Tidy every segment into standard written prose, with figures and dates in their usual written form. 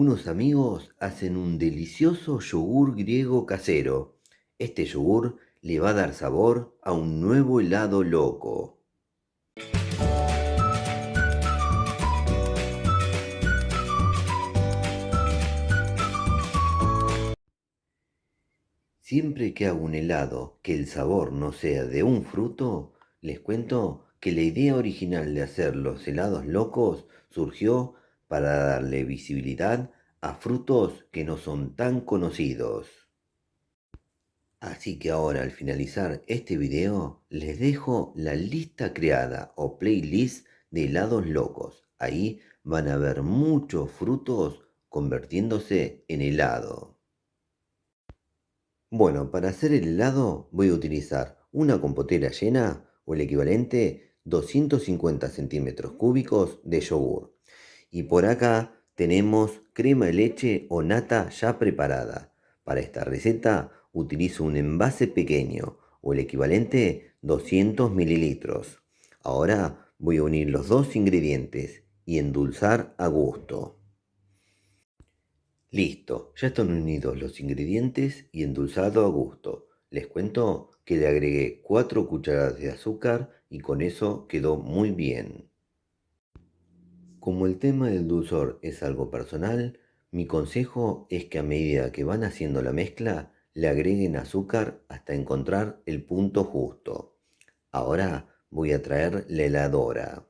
Unos amigos hacen un delicioso yogur griego casero. Este yogur le va a dar sabor a un nuevo helado loco. Siempre que hago un helado que el sabor no sea de un fruto, les cuento que la idea original de hacer los helados locos surgió para darle visibilidad a frutos que no son tan conocidos. Así que ahora al finalizar este video les dejo la lista creada o playlist de helados locos. Ahí van a ver muchos frutos convirtiéndose en helado. Bueno, para hacer el helado voy a utilizar una compotera llena o el equivalente 250 centímetros cúbicos de yogur. Y por acá tenemos crema de leche o nata ya preparada. Para esta receta utilizo un envase pequeño o el equivalente 200 mililitros. Ahora voy a unir los dos ingredientes y endulzar a gusto. Listo, ya están unidos los ingredientes y endulzado a gusto. Les cuento que le agregué 4 cucharadas de azúcar y con eso quedó muy bien. Como el tema del dulzor es algo personal, mi consejo es que a medida que van haciendo la mezcla, le agreguen azúcar hasta encontrar el punto justo. Ahora voy a traer la heladora.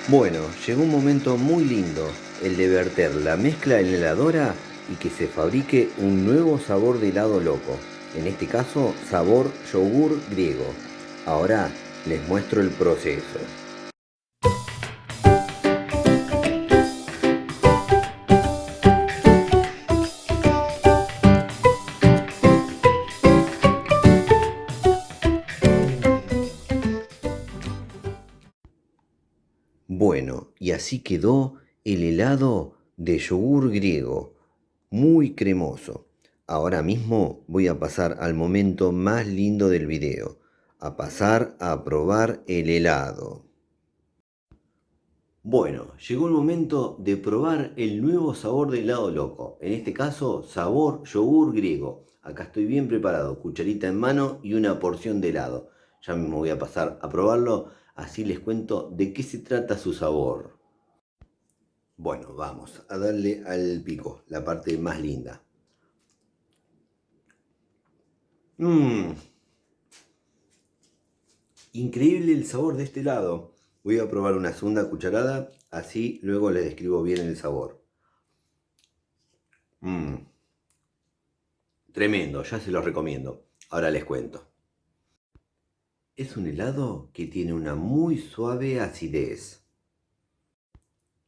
Bueno, llegó un momento muy lindo, el de verter la mezcla en la heladora y que se fabrique un nuevo sabor de helado loco. En este caso, sabor yogur griego. Ahora les muestro el proceso. Bueno, y así quedó el helado de yogur griego, muy cremoso. Ahora mismo voy a pasar al momento más lindo del video, a pasar a probar el helado. Bueno, llegó el momento de probar el nuevo sabor de helado loco, en este caso sabor yogur griego. Acá estoy bien preparado, cucharita en mano y una porción de helado. Ya mismo voy a pasar a probarlo, así les cuento de qué se trata su sabor. Bueno, vamos a darle al pico, la parte más linda. Increíble el sabor de este helado. Voy a probar una segunda cucharada, así luego les describo bien el sabor. Tremendo, ya se los recomiendo. Ahora les cuento. Es un helado que tiene una muy suave acidez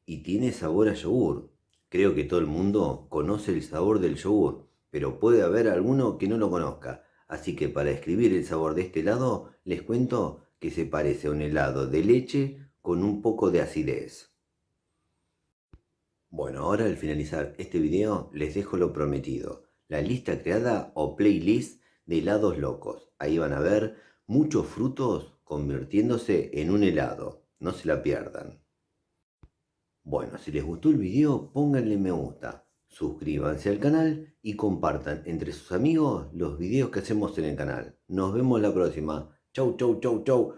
y tiene sabor a yogur. Creo que todo el mundo conoce el sabor del yogur, pero puede haber alguno que no lo conozca. Así que para describir el sabor de este helado, les cuento que se parece a un helado de leche con un poco de acidez. Bueno, ahora al finalizar este video les dejo lo prometido, la lista creada o playlist de helados locos. Ahí van a ver muchos frutos convirtiéndose en un helado, no se la pierdan. Bueno, si les gustó el video pónganle me gusta, suscríbanse al canal y compartan entre sus amigos los videos que hacemos en el canal. Nos vemos la próxima. Chau, chau, chau, chau.